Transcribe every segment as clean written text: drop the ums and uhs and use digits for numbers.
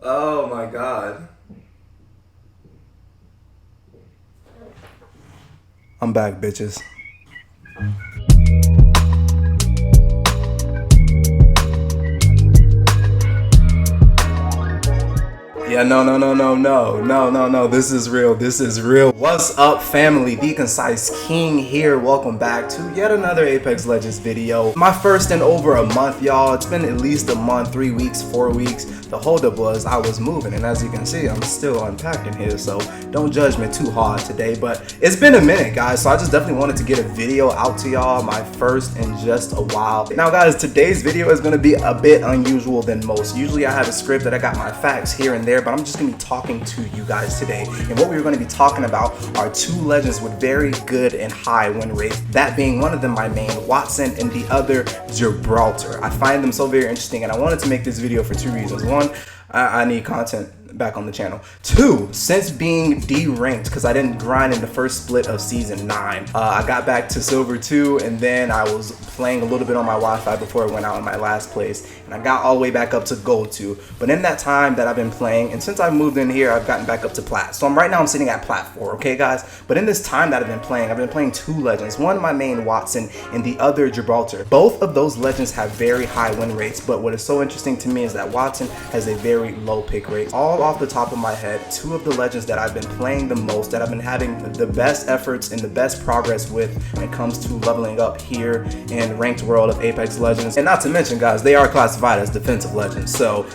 Oh my god. I'm back, bitches. Yeah, no. This is real. This is real. What's up, family? The Concise King here. Welcome back to yet another Apex Legends video. My first in over a month, y'all. It's been at least a month, 3 weeks, 4 weeks. The holdup was I was moving, and as you can see, I'm still unpacking here, so don't judge me too hard today. But it's been a minute, guys, so I just definitely wanted to get a video out to y'all, my first in just a while. Now, guys, today's video is going to be a bit unusual than most. Usually I have a script that I got my facts here and there, but I'm just going to be talking to you guys today. And what we're going to be talking about are two legends with very good and high win rates, that being one of them my main, Wattson, and the other, Gibraltar. I find them so very interesting, and I wanted to make this video for two reasons. One, I need content back on the channel. Two, since being D-ranked, because I didn't grind in the first split of season 9, I got back to silver 2, and then I was playing a little bit on my Wi-Fi before I went out in my last place, and I got all the way back up to gold 2. But in that time that I've been playing, and since I moved in here, I've gotten back up to plat. So right now I'm sitting at plat 4, okay guys? But in this time that I've been playing two legends, one my main Wattson and the other Gibraltar. Both of those legends have very high win rates, but what is so interesting to me is that Wattson has a very low pick rate. All off the top of my head, two of the legends that I've been playing the most, that I've been having the best efforts and the best progress with when it comes to leveling up here in ranked world of Apex Legends. And not to mention, guys, they are classified as defensive legends. So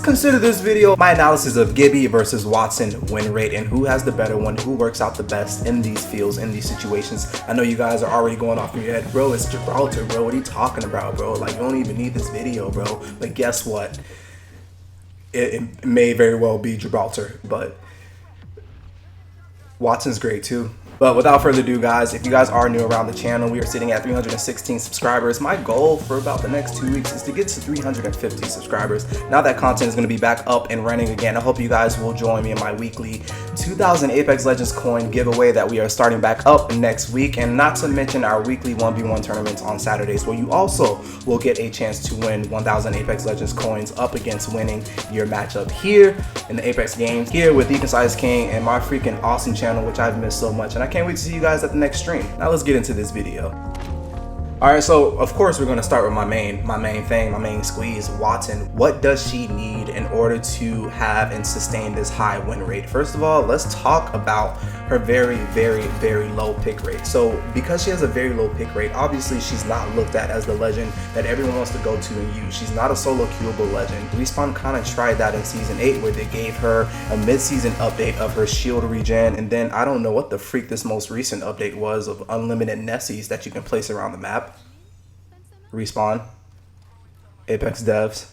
consider this video my analysis of Gibby versus Wattson win rate and who has the better one, who works out the best in these fields, in these situations. I know you guys are already going off in your head, bro, it's Gibraltar, bro, what are you talking about, bro? Like, you don't even need this video, bro. But guess what? It may very well be Gibraltar, but Wattson's great too. But without further ado, guys, if you guys are new around the channel, we are sitting at 316 subscribers. My goal for about the next 2 weeks is to get to 350 subscribers. Now that content is going to be back up and running again, I hope you guys will join me in my weekly 2000 Apex Legends coin giveaway that we are starting back up next week. And not to mention our weekly 1v1 tournaments on Saturdays, where you also will get a chance to win 1000 Apex Legends coins up against winning your matchup here in the Apex games, here with the Concise King and my freaking awesome channel, which I've missed so much. And I can't wait to see you guys at the next stream. Now let's get into this video. Alright, so of course we're going to start with my main squeeze, Wattson. What does she need in order to have and sustain this high win rate? First of all, let's talk about her very low pick rate. So because she has a very low pick rate, obviously she's not looked at as the legend that everyone wants to go to and use. She's not a solo queuable legend. Respawn kind of tried that in season 8, where they gave her a mid-season update of her shield regen, and then I don't know what the freak this most recent update was of unlimited Nessies that you can place around the map. Respawn, Apex devs,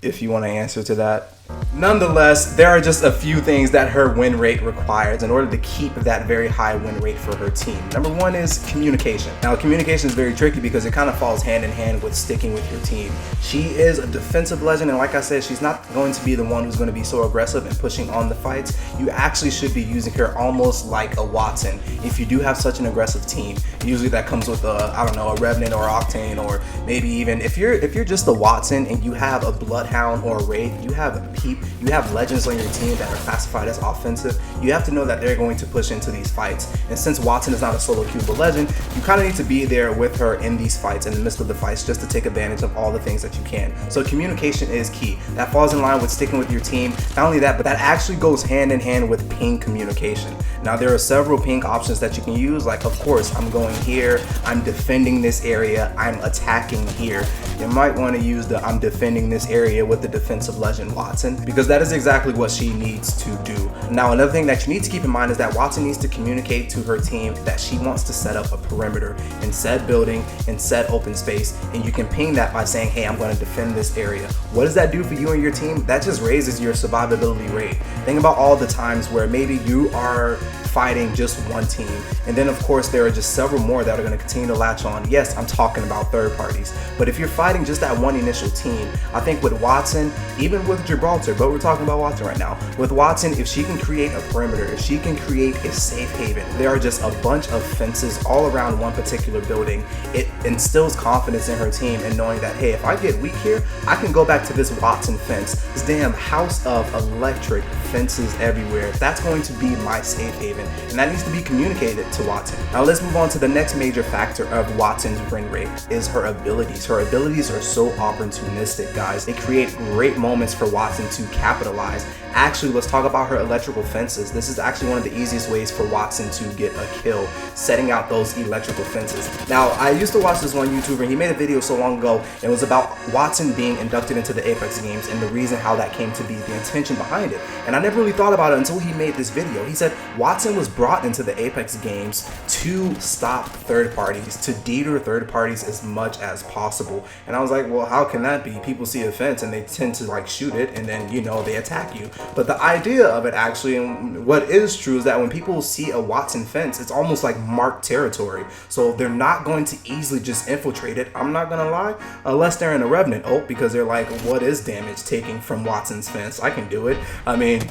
if you want to answer to that. Nonetheless, there are just a few things that her win rate requires in order to keep that very high win rate for her team. Number one is communication. Now, communication is very tricky because it kind of falls hand in hand with sticking with your team. She is a defensive legend, and like I said, she's not going to be the one who's going to be so aggressive and pushing on the fights. You actually should be using her almost like a Wattson if you do have such an aggressive team. Usually that comes with I don't know, a Revenant or Octane, or maybe even if you're just a Wattson and you have a Bloodhound or a Wraith, you have legends on your team that are classified as offensive, you have to know that they're going to push into these fights. And since Wattson is not a solo queuable legend, you kind of need to be there with her in these fights, in the midst of the fights, just to take advantage of all the things that you can. So communication is key. That falls in line with sticking with your team. Not only that, but that actually goes hand in hand with ping communication. Now, there are several ping options that you can use, like, of course, I'm going here, I'm defending this area, I'm attacking here. You might want to use the I'm defending this area with the defensive legend Wattson, because that is exactly what she needs to do. Now, another thing that you need to keep in mind is that Wattson needs to communicate to her team that she wants to set up a perimeter in said building, in said open space, and you can ping that by saying, hey, I'm going to defend this area. What does that do for you and your team? That just raises your survivability rate. Think about all the times where maybe you are fighting just one team. And then of course there are just several more that are going to continue to latch on. Yes, I'm talking about third parties, but if you're fighting just that one initial team, I think with Wattson, even with Gibraltar, but we're talking about Wattson right now, with Wattson, if she can create a perimeter, if she can create a safe haven, there are just a bunch of fences all around one particular building. It instills confidence in her team and knowing that, hey, if I get weak here, I can go back to this Wattson fence, this damn house of electric fences everywhere. That's going to be my safe haven, and that needs to be communicated to Wattson. Now let's move on to the next major factor of Wattson's win rate, is her abilities. Her abilities are so opportunistic, guys. They create great moments for Wattson to capitalize. Actually, let's talk about her electrical fences. This is actually one of the easiest ways for Wattson to get a kill, setting out those electrical fences. Now, I used to watch this one YouTuber, and he made a video so long ago. It was about Wattson being inducted into the Apex games and the reason how that came to be, the intention behind it. And I never really thought about it until he made this video. He said Wattson was brought into the Apex games to stop third parties, to deter third parties as much as possible. And I was like, well, how can that be? People see a fence and they tend to like shoot it, and then, you know, they attack you. But the idea of it actually, and what is true, is that when people see a Wattson fence, it's almost like marked territory. So they're not going to easily just infiltrate it, I'm not gonna lie, unless they're in a Revenant ult, because they're like, what is damage taking from Wattson's fence? I can do it. I mean,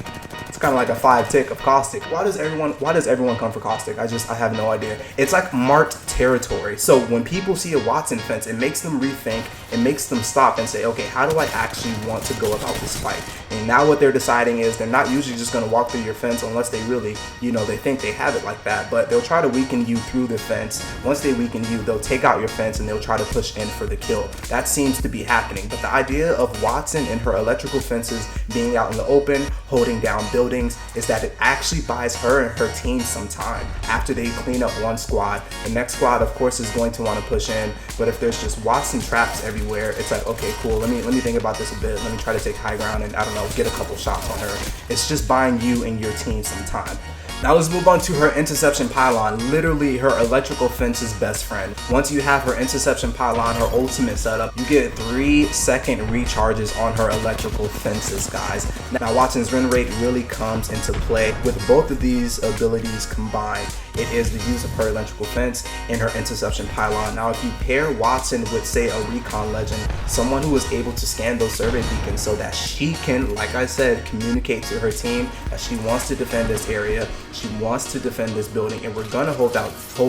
it's kind of like a 5-tick of Caustic. Why does everyone come for Caustic? I have no idea. It's like marked territory. So when people see a Wattson fence, it makes them rethink, it makes them stop and say, okay, how do I actually want to go about this fight? And now what they're deciding is they're not usually just going to walk through your fence unless they really, you know, they think they have it like that, but they'll try to weaken you through the fence. Once they weaken you, they'll take out your fence and they'll try to push in for the kill. That seems to be happening. But the idea of Wattson and her electrical fences being out in the open, holding down buildings, is that it actually buys her and her team some time. After they clean up one squad, the next squad of course is going to want to push in, but if there's just Wattson traps everywhere, it's like, okay, cool, let me think about this a bit, let me try to take high ground and, I don't know, get a couple shots on her. It's just buying you and your team some time. Now let's move on to her interception pylon, literally her electrical fence's best friend. Once you have her interception pylon, her ultimate setup, you get 3-second recharges on her electrical fences, guys. Now Wattson's win rate really comes into play with both of these abilities combined. It is the use of her electrical fence and her interception pylon. Now if you pair Wattson with, say, a recon legend, someone who is able to scan those survey beacons so that she can, like I said, communicate to her team that she wants to defend this area, she wants to defend this building, and we're gonna hold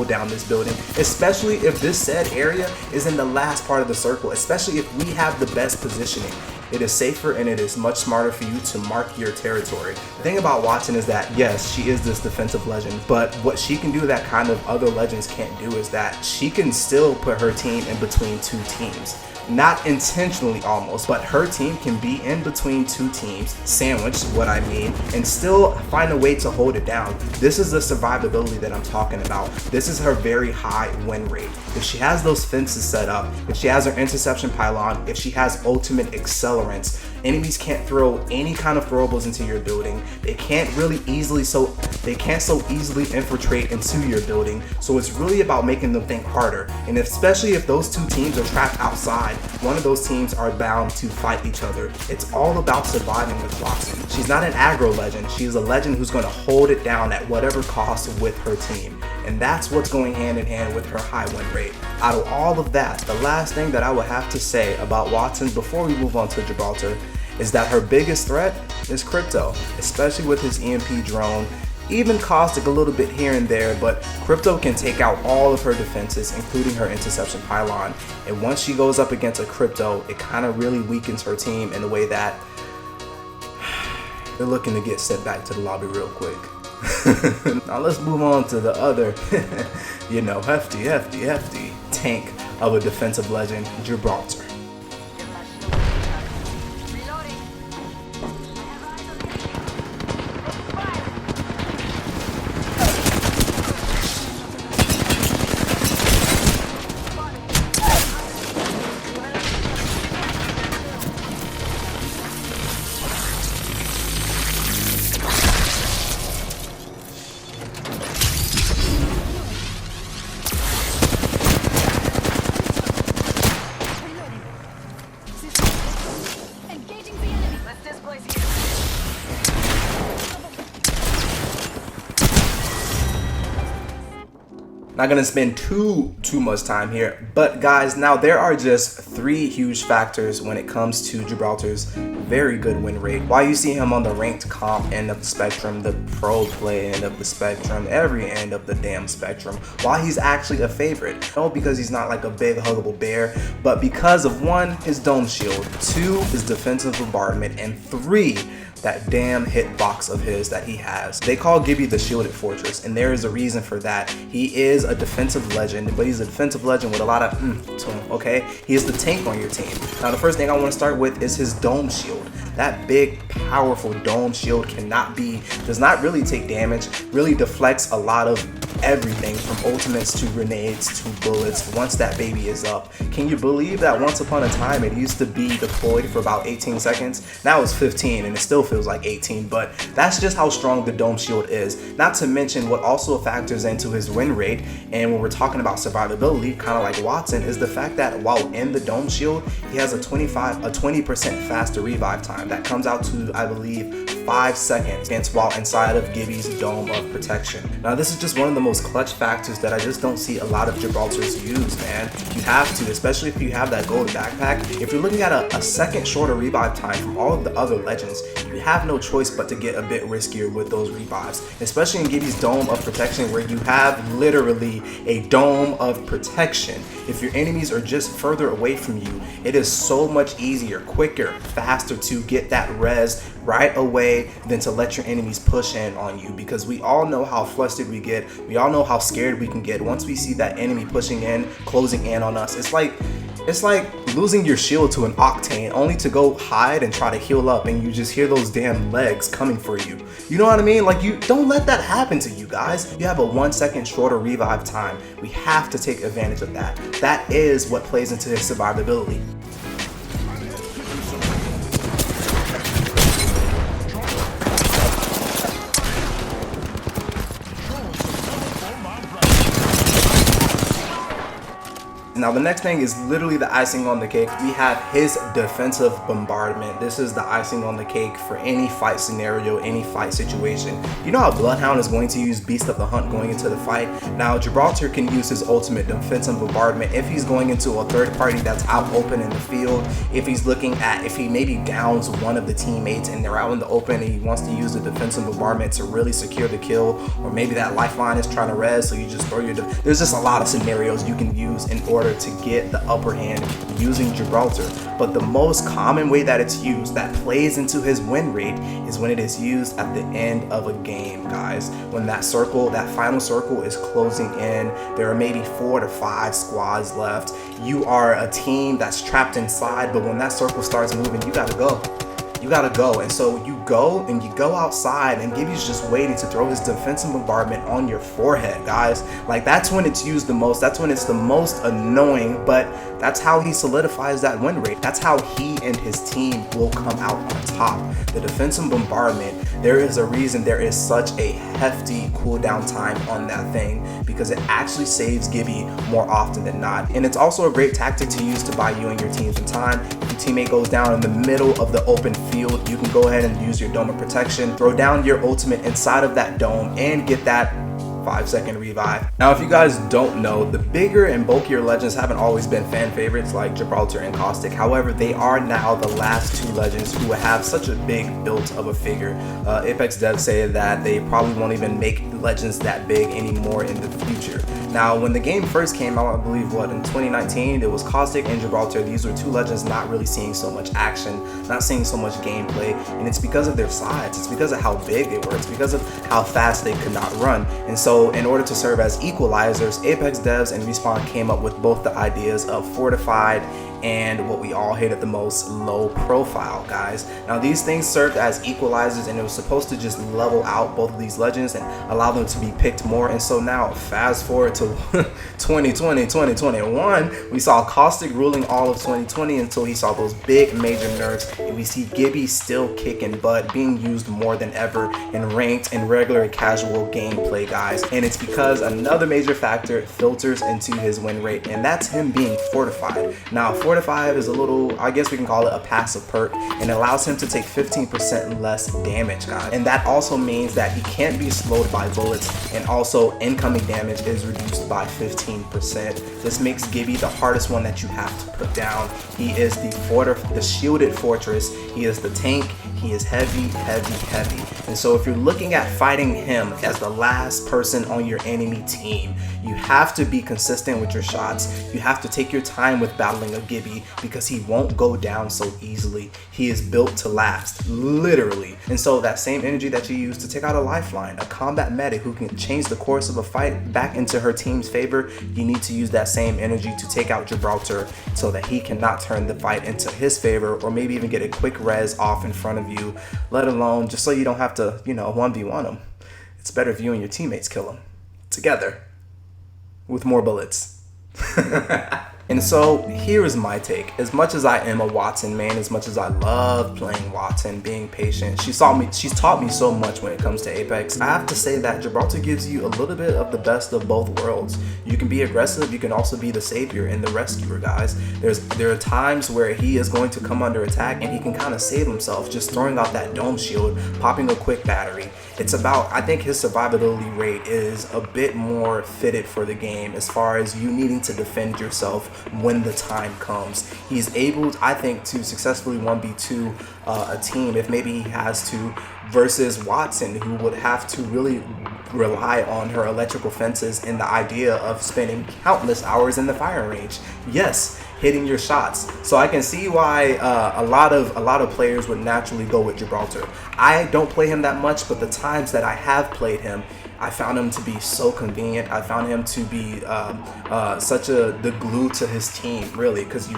down this building, especially if this said area is in the last part of the circle, especially if we have the best positioning. It is safer and it is much smarter for you to mark your territory. The thing about Wattson is that, yes, she is this defensive legend, but what she can do that kind of other legends can't do is that she can still put her team in between two teams. Not intentionally almost, but her team can be in between two teams, sandwiched, what I mean, and still find a way to hold it down. This is the survivability that I'm talking about. This is her very high win rate. If she has those fences set up, if she has her interception pylon, if she has ultimate accelerants, enemies can't throw any kind of throwables into your building. They can't so easily infiltrate into your building. So it's really about making them think harder. And especially if those two teams are trapped outside, one of those teams are bound to fight each other. It's all about surviving with Wattson. She's not an aggro legend. She's a legend who's going to hold it down at whatever cost with her team. And that's what's going hand in hand with her high win rate. Out of all of that, the last thing that I would have to say about Wattson before we move on to Gibraltar is that her biggest threat is Crypto, especially with his EMP drone, even Caustic a little bit here and there, but Crypto can take out all of her defenses, including her interception pylon. And once she goes up against a Crypto, it kind of really weakens her team in a way that they're looking to get sent back to the lobby real quick. Now let's move on to the other, you know, hefty tank of a defensive legend, Gibraltar. Not gonna spend too much time here, but guys, now there are just 3 huge factors when it comes to Gibraltar's very good win rate. Why you see him on the ranked comp end of the spectrum, the pro play end of the spectrum, every end of the damn spectrum, why he's actually a favorite. No, because he's not like a big huggable bear, but because of 1, his dome shield, 2, his defensive bombardment, and 3, that damn hitbox of his that he has. They call Gibby the shielded fortress, and there is a reason for that. He is a defensive legend, but he's a defensive legend with a lot of to him, okay? He is the tank on your team. Now, the first thing I want to start with is his dome shield. That big, powerful dome shield does not really take damage, really deflects a lot of everything from ultimates to grenades to bullets once that baby is up. Can you believe that once upon a time it used to be deployed for about 18 seconds? Now it's 15 and it still feels like 18, but that's just how strong the dome shield is. Not to mention what also factors into his win rate, and when we're talking about survivability, kind of like Wattson, is the fact that while in the dome shield, he has a 20% faster revive time. That comes out to, I believe, 5 seconds while inside of Gibby's dome of protection. Now this is just one of the most clutch factors that I just don't see a lot of Gibraltars use, man. You have to, especially if you have that gold backpack. If you're looking at a second shorter revive time from all of the other legends, you have no choice but to get a bit riskier with those revives, especially in Gibby's dome of protection, where you have literally a dome of protection. If your enemies are just further away from you, it is so much easier, quicker, faster to get that res right away than to let your enemies push in on you, because we all know how flustered we get. We all know how scared we can get once we see that enemy pushing in, closing in on us. It's like losing your shield to an octane only to go hide and try to heal up, and you just hear those damn legs coming for you. You know what I mean? Like, you don't let that happen to you guys. You have a 1 second shorter revive time. We have to take advantage of that. That is what plays into his survivability. Now the next thing is literally the icing on the cake. We have his defensive bombardment. This is the icing on the cake for any fight scenario, any fight situation. You know how Bloodhound is going to use Beast of the Hunt going into the fight? Now Gibraltar can use his ultimate defensive bombardment if he's going into a third party that's out open in the field. If he maybe downs one of the teammates and they're out in the open and he wants to use the defensive bombardment to really secure the kill, or maybe that lifeline is trying to res, so you just throw your there's just a lot of scenarios you can use in order to get the upper hand using Gibraltar. But the most common way that it's used, that plays into his win rate, is when it is used at the end of a game, guys. When that final circle is closing in, there are maybe 4 to 5 squads left. You are a team that's trapped inside, but when that circle starts moving, you gotta go. You gotta go. And so you go outside, and Gibby's just waiting to throw his defensive bombardment on your forehead, guys. Like, that's when it's used the most. That's when it's the most annoying, but that's how he solidifies that win rate. That's how he and his team will come out on top. The defensive bombardment, there is a reason there is such a hefty cooldown time on that thing, because it actually saves Gibby more often than not. And it's also a great tactic to use to buy you and your team some time. If your teammate goes down in the middle of the open field, you can go ahead and use your dome of protection, throw down your ultimate inside of that dome, and get that 5-second revive. Now, if you guys don't know, the bigger and bulkier legends haven't always been fan favorites like Gibraltar and Caustic. However, they are now the last 2 legends who have such a big build of a figure. Apex devs say that they probably won't even make legends that big anymore in the future. Now, when the game first came out, I believe, in 2019, it was Caustic and Gibraltar. These were 2 legends not really seeing so much action, not seeing so much gameplay, and it's because of their size. It's because of how big they were. It's because of how fast they could not run. And so in order to serve as equalizers, Apex devs and Respawn came up with both the ideas of fortified and what we all hated the most, low profile, guys. Now, these things served as equalizers, and it was supposed to just level out both of these legends and allow them to be picked more. And so now, fast forward to 2020, 2021, we saw Caustic ruling all of 2020 until he saw those big major nerfs, and we see Gibby still kicking butt, being used more than ever in ranked and regular and casual gameplay, guys. And it's because another major factor filters into his win rate, and that's him being fortified. Now, Fortify is a little, I guess we can call it a passive perk, and it allows him to take 15% less damage, guys. And that also means that he can't be slowed by bullets, and also incoming damage is reduced by 15%. This makes Gibby the hardest one that you have to put down. He is the shielded fortress. He is the tank. He is heavy, heavy, heavy. And so if you're looking at fighting him as the last person on your enemy team, you have to be consistent with your shots. You have to take your time with battling a Gibby because he won't go down so easily. He is built to last, literally. And so that same energy that you use to take out a lifeline, a combat medic who can change the course of a fight back into her team's favor, you need to use that same energy to take out Gibraltar so that he cannot turn the fight into his favor, or maybe even get a quick res off in front of you, let alone just so you don't have to, 1v1 him. It's better if you and your teammates kill him together with more bullets. And so here is my take. As much as I am a Wattson man, as much as I love playing Wattson, being patient, she's taught me so much when it comes to Apex. I have to say that Gibraltar gives you a little bit of the best of both worlds. You can be aggressive, you can also be the savior and the rescuer, guys. There are times where he is going to come under attack and he can kind of save himself just throwing out that dome shield, popping a quick battery. It's about, I think his survivability rate is a bit more fitted for the game as far as you needing to defend yourself when the time comes. He's able, I think, to successfully 1v2 a team if maybe he has to, versus Wattson, who would have to really rely on her electrical fences and the idea of spending countless hours in the firing range. Yes, hitting your shots. So I can see why a lot of players would naturally go with Gibraltar. I don't play him that much, but the times that I have played him, I found him to be so convenient. I found him to be the glue to his team, really, because you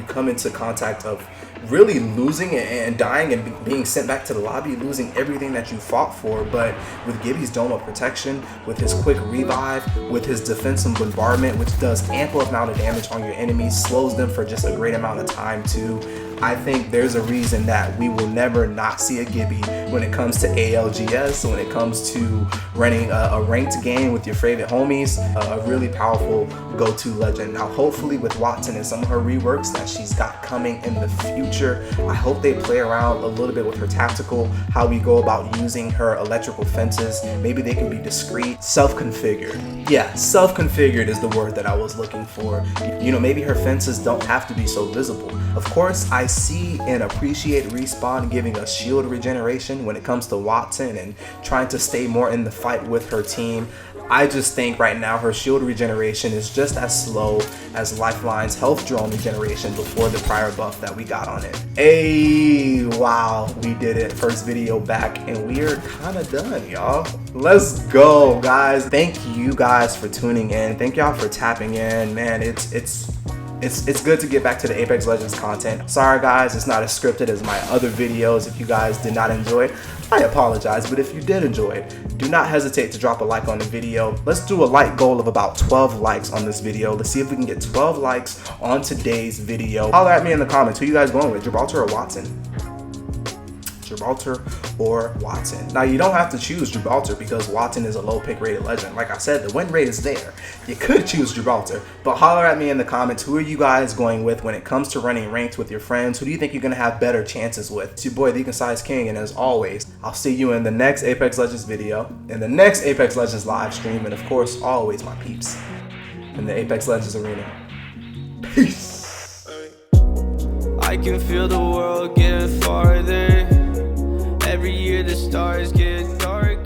come into contact of really losing and dying and being sent back to the lobby, losing everything that you fought for. But with Gibby's dome of protection, with his quick revive, with his defensive bombardment, which does ample amount of damage on your enemies, slows them for just a great amount of time too, I think there's a reason that we will never not see a Gibby when it comes to ALGS, when it comes to running a ranked game with your favorite homies, a really powerful go-to legend. Now, hopefully with Wattson and some of her reworks that she's got coming in the future, I hope they play around a little bit with her tactical, how we go about using her electrical fences. Maybe they can be discreet, self-configured. Yeah, self-configured is the word that I was looking for. Maybe her fences don't have to be so visible. Of course, I see and appreciate Respawn giving us shield regeneration when it comes to Wattson and trying to stay more in the fight with her team. I just think right now her shield regeneration is just as slow as Lifeline's health drone regeneration before the prior buff that we got on it. Hey, wow, we did it. First video back, and we're kind of done, y'all. Let's go, guys. Thank you guys for tuning in. Thank y'all for tapping in. Man, it's good to get back to the Apex Legends content. Sorry guys, it's not as scripted as my other videos. If you guys did not enjoy it, I apologize, but if you did enjoy it, do not hesitate to drop a like on the video. Let's do a like goal of about 12 likes on this video. Let's see if we can get 12 likes on today's video. Holler at me in the comments. Who you guys going with, Gibraltar or Wattson? Gibraltar or Wattson. Now, you don't have to choose Gibraltar because Wattson is a low pick rated legend. Like I said, the win rate is there. You could choose Gibraltar, but holler at me in the comments. Who are you guys going with when it comes to running ranked with your friends? Who do you think you're going to have better chances with? It's your boy, the Concise King, and as always, I'll see you in the next Apex Legends video, in the next Apex Legends live stream, and of course, always my peeps in the Apex Legends arena. Peace. I can feel the world getting farther. Every year the stars get darker.